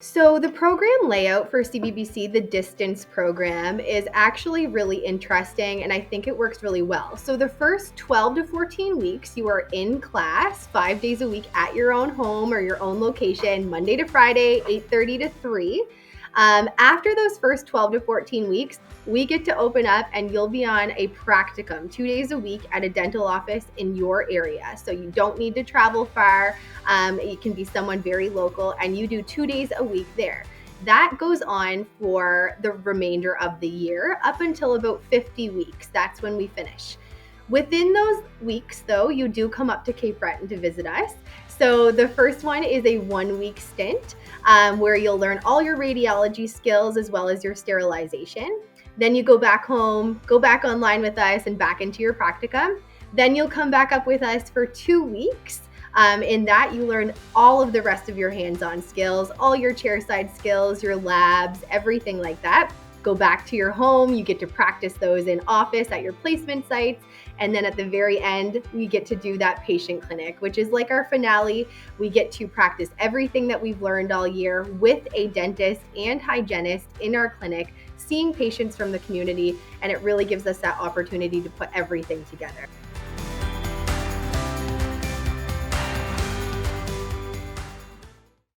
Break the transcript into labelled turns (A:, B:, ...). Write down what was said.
A: So the program layout for CBBC, the distance program, is actually really interesting, and I think it works really well. So the first 12 to 14 weeks, you are in class 5 days a week at your own home or your own location, Monday to Friday, 8:30 to 3. After those first 12 to 14 weeks, we get to open up and you'll be on a practicum 2 days a week at a dental office in your area. So you don't need to travel far. It can be someone very local, and you do 2 days a week there. That goes on for the remainder of the year up until about 50 weeks. That's when we finish. Within those weeks, though, you do come up to Cape Breton to visit us. So the first one is a 1 week stint where you'll learn all your radiology skills as well as your sterilization. Then you go back home, go back online with us and back into your practicum. Then you'll come back up with us for 2 weeks. In that, you learn all of the rest of your hands-on skills, all your chairside skills, your labs, everything like that. Go back to your home, you get to practice those in office at your placement sites. And then at the very end, we get to do that patient clinic, which is like our finale. We get to practice everything that we've learned all year with a dentist and hygienist in our clinic, seeing patients from the community, and it really gives us that opportunity to put everything together.